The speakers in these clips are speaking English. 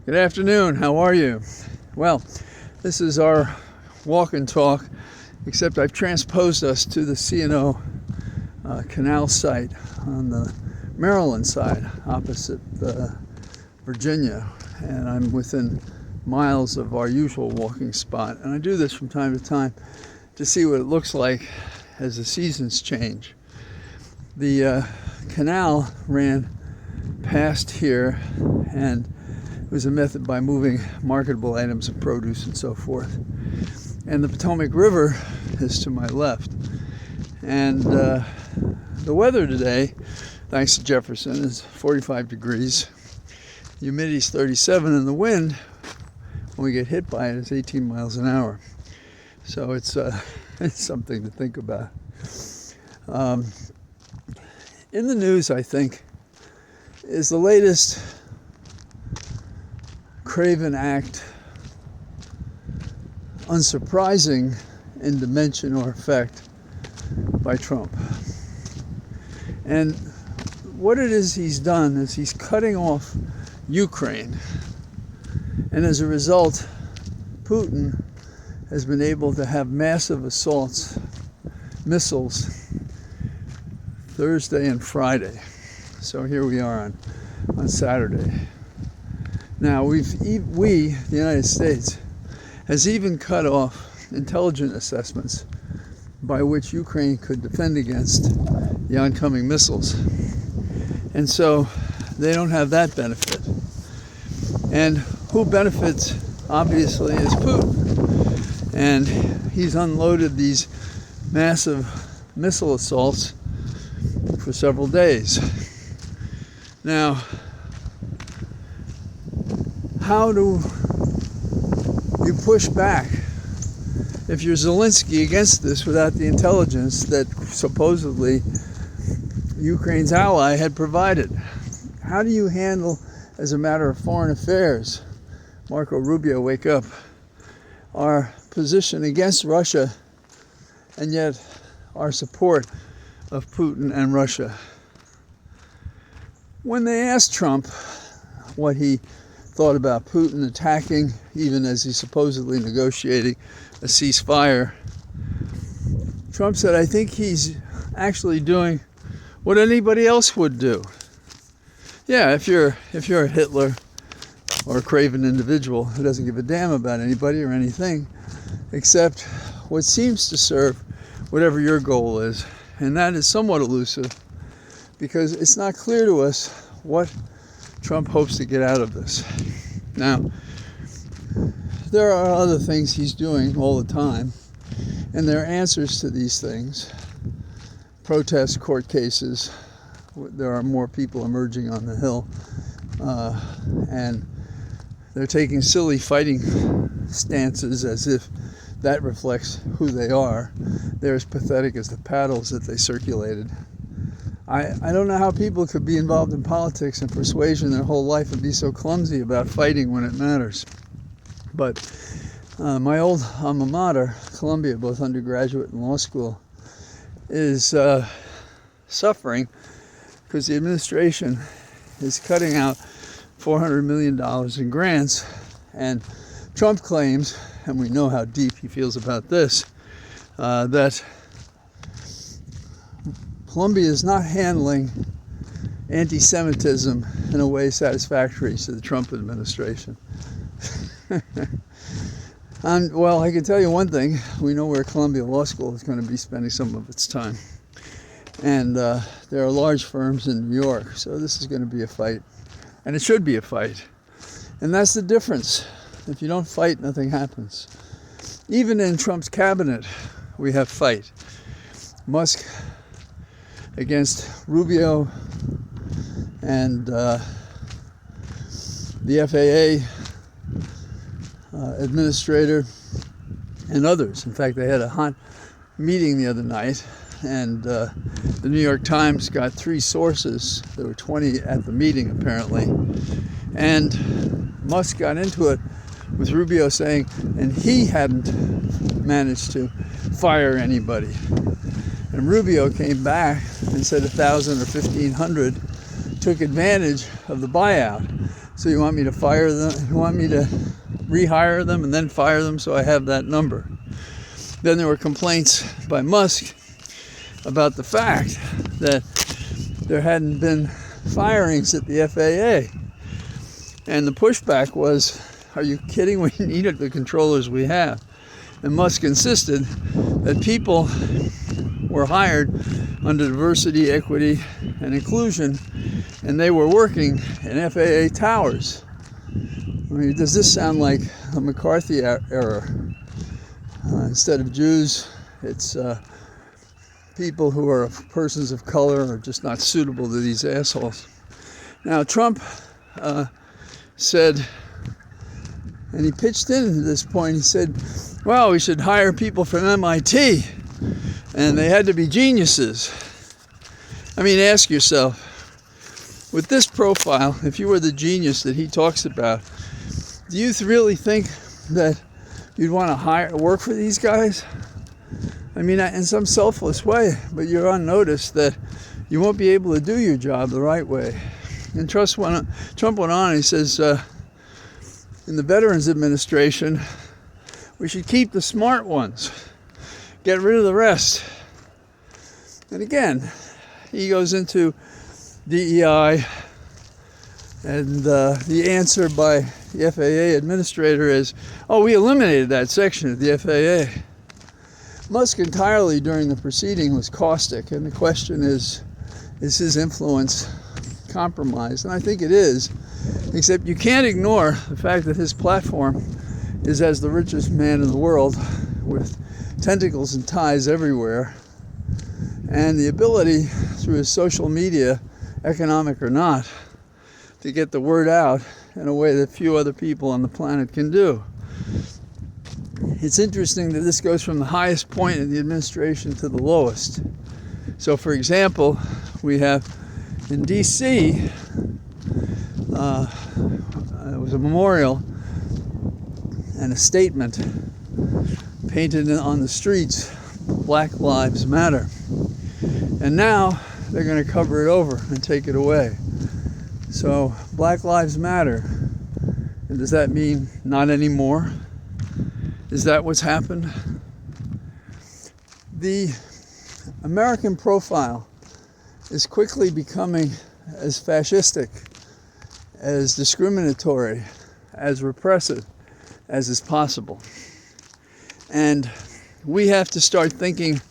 Good afternoon. How are you? Well, this is our walk and talk, except I've transposed us to the C&O canal site on the Maryland side, opposite Virginia, and I'm within miles of our usual walking spot. And I do this from time to time to see what it looks like as the seasons change. The canal ran past here, and it was a method by moving marketable items of produce and so forth. And the Potomac River is to my left. And the weather today, thanks to Jefferson, is 45 degrees. The humidity is 37, and the wind, when we get hit by it, is 18 miles an hour. So it's something to think about. In the news, I think, is the latest craven act, unsurprising in dimension or effect, by Trump. And what it is he's done is he's cutting off Ukraine. And as a result, Putin has been able to have massive assaults, missiles, Thursday and Friday. So here we are on Saturday. Now, we, the United States, has even cut off intelligence assessments by which Ukraine could defend against the oncoming missiles. And so they don't have that benefit. And who benefits, obviously, is Putin. And he's unloaded these massive missile assaults for several days. Now, how do you push back if you're Zelensky against this without the intelligence that supposedly Ukraine's ally had provided? How do you handle, as a matter of foreign affairs, Marco Rubio, wake up, our position against Russia and yet our support of Putin and Russia? When they asked Trump what he thought about Putin attacking, even as he's supposedly negotiating a ceasefire, Trump said, I think he's actually doing what anybody else would do. Yeah, if you're a Hitler or a craven individual who doesn't give a damn about anybody or anything, except what seems to serve whatever your goal is. And that is somewhat elusive, because it's not clear to us what Trump hopes to get out of this. Now, there are other things he's doing all the time, and there are answers to these things. Protests, court cases, there are more people emerging on the Hill, and they're taking silly fighting stances as if that reflects who they are. They're as pathetic as the paddles that they circulated. I don't know how people could be involved in politics and persuasion their whole life and be so clumsy about fighting when it matters. But my old alma mater, Columbia, both undergraduate and law school, is suffering because the administration is cutting out $400 million in grants. And Trump claims, and we know how deep he feels about this, that Columbia is not handling anti-Semitism in a way satisfactory to the Trump administration. And, well, I can tell you one thing. We know where Columbia Law School is going to be spending some of its time. And there are large firms in New York, so this is going to be a fight. And it should be a fight. And that's the difference. If you don't fight, nothing happens. Even in Trump's cabinet, we have fight. Musk against Rubio and the FAA administrator and others. In fact, they had a hot meeting the other night, and the New York Times got 3 sources. There were 20 at the meeting, apparently. And Musk got into it with Rubio saying, and he hadn't managed to fire anybody. And Rubio came back and said 1,000 or 1,500 took advantage of the buyout. So you want me to fire them? You want me to rehire them and then fire them so I have that number? Then there were complaints by Musk about the fact that there hadn't been firings at the FAA. And the pushback was, are you kidding? We needed the controllers we have. And Musk insisted that people were hired under diversity, equity, and inclusion, and they were working in FAA towers. I mean, does this sound like a McCarthy era? Instead of Jews, it's people who are persons of color or just not suitable to these assholes. Now, Trump said, and he pitched in at this point, he said, well, we should hire people from MIT, and they had to be geniuses. I mean, ask yourself, with this profile, if you were the genius that he talks about, do you really think that you'd want to work for these guys? I mean, in some selfless way, but you're on notice that you won't be able to do your job the right way. And Trump went on, and he says, in the Veterans Administration, we should keep the smart ones, get rid of the rest. And again, he goes into DEI, and the answer by the FAA administrator is, oh, we eliminated that section of the FAA. Musk entirely during the proceeding was caustic, and the question is his influence compromised? And I think it is, except you can't ignore the fact that his platform is as the richest man in the world, with tentacles and ties everywhere, and the ability through his social media, economic or not, to get the word out in a way that few other people on the planet can do. It's interesting that this goes from the highest point in the administration to the lowest. So, for example, we have in D.C., it was a memorial and a statement painted on the streets, Black Lives Matter. And now they're going to cover it over and take it away. So, Black Lives Matter. And does that mean not anymore? Is that what's happened? The American profile is quickly becoming as fascistic, as discriminatory, as repressive as is possible. And we have to start thinking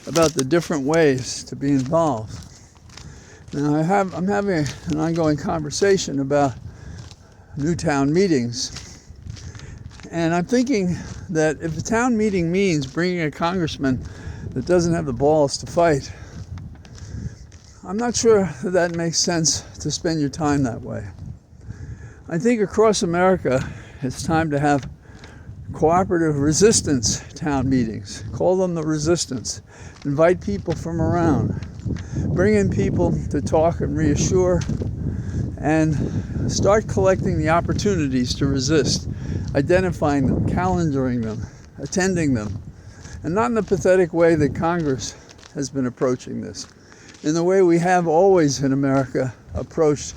about the different ways to be involved. Now, I'm having an ongoing conversation about new town meetings. And I'm thinking that if a town meeting means bringing a congressman that doesn't have the balls to fight, I'm not sure that makes sense to spend your time that way. I think across America, it's time to have cooperative resistance town meetings. Call them the resistance. Invite people from around. Bring in people to talk and reassure, and start collecting the opportunities to resist, identifying them, calendaring them, attending them, and not in the pathetic way that Congress has been approaching this, in the way we have always in America approached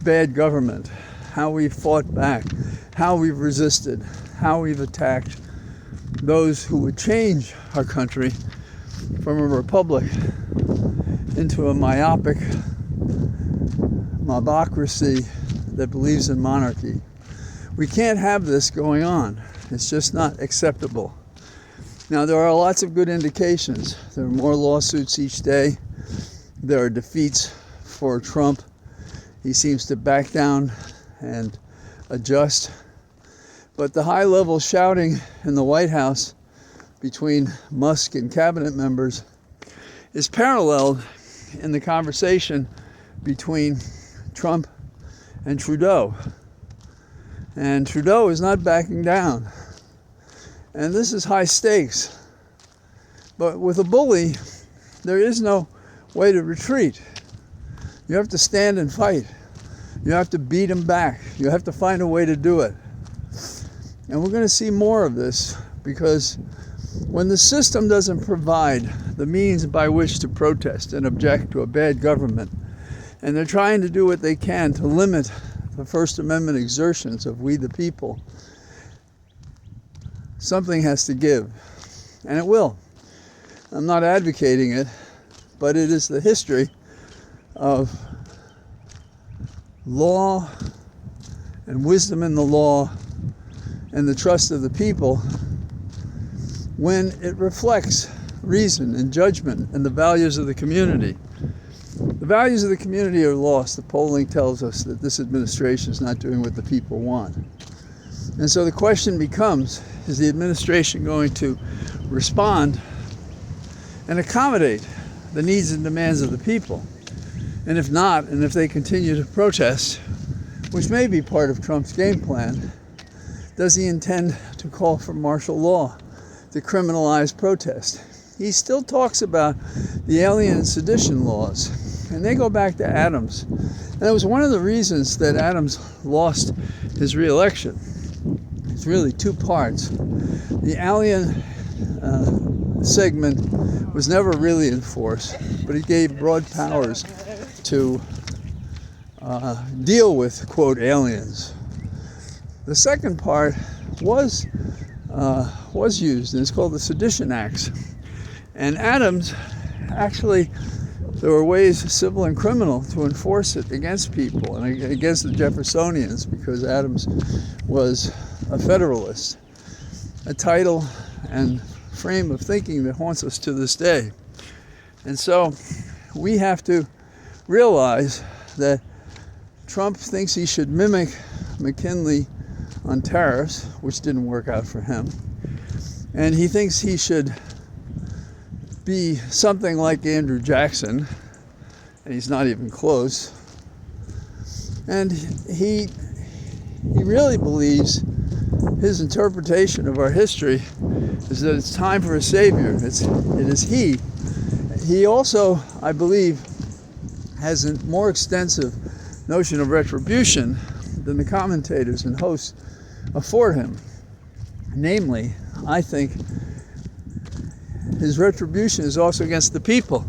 bad government, how we've fought back, how we've resisted, how we've attacked those who would change our country from a republic into a myopic mobocracy that believes in monarchy. We can't have this going on. It's just not acceptable. Now, there are lots of good indications. There are more lawsuits each day. There are defeats for Trump. He seems to back down and adjust. But the high-level shouting in the White House between Musk and cabinet members is paralleled in the conversation between Trump and Trudeau. And Trudeau is not backing down. And this is high stakes. But with a bully, there is no way to retreat. You have to stand and fight. You have to beat him back. You have to find a way to do it. And we're going to see more of this, because when the system doesn't provide the means by which to protest and object to a bad government, and they're trying to do what they can to limit the First Amendment exertions of we the people, something has to give, and it will. I'm not advocating it, but it is the history of law and wisdom in the law and the trust of the people when it reflects reason and judgment and the values of the community. The values of the community are lost. The polling tells us that this administration is not doing what the people want. And so the question becomes, is the administration going to respond and accommodate the needs and demands of the people? And if not, and if they continue to protest, which may be part of Trump's game plan, does he intend to call for martial law to criminalize protest? He still talks about the alien and sedition laws, and they go back to Adams. And it was one of the reasons that Adams lost his re-election. It's really two parts. The alien segment was never really enforced, but it gave broad powers to deal with, quote, aliens. The second part was used, and it's called the Sedition Acts. And Adams, actually, there were ways, civil and criminal, to enforce it against people and against the Jeffersonians, because Adams was a Federalist, a title and frame of thinking that haunts us to this day. And so we have to realize that Trump thinks he should mimic McKinley on tariffs, which didn't work out for him. And he thinks he should be something like Andrew Jackson, and he's not even close. And he really believes his interpretation of our history is that it's time for a savior. It is he. He also, I believe, has a more extensive notion of retribution than the commentators and hosts afford him. Namely, I think his retribution is also against the people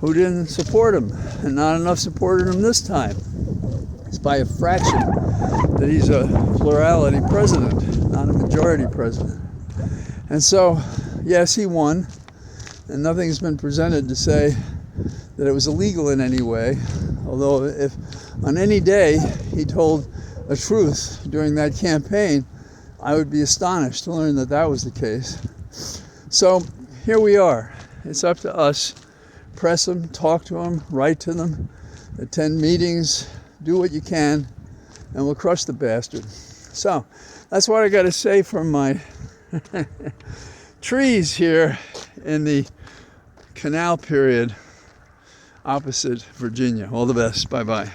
who didn't support him, and not enough supported him this time. It's by a fraction that he's a plurality president, not a majority president. And so, yes, he won, and nothing's been presented to say that it was illegal in any way, although if on any day he told a truth during that campaign, I would be astonished to learn that that was the case. So here we are. It's up to us. Press them, talk to them, write to them, attend meetings, do what you can, and we'll crush the bastard. So that's what I got to say from my trees here in the canal period opposite Virginia. All the best. Bye-bye.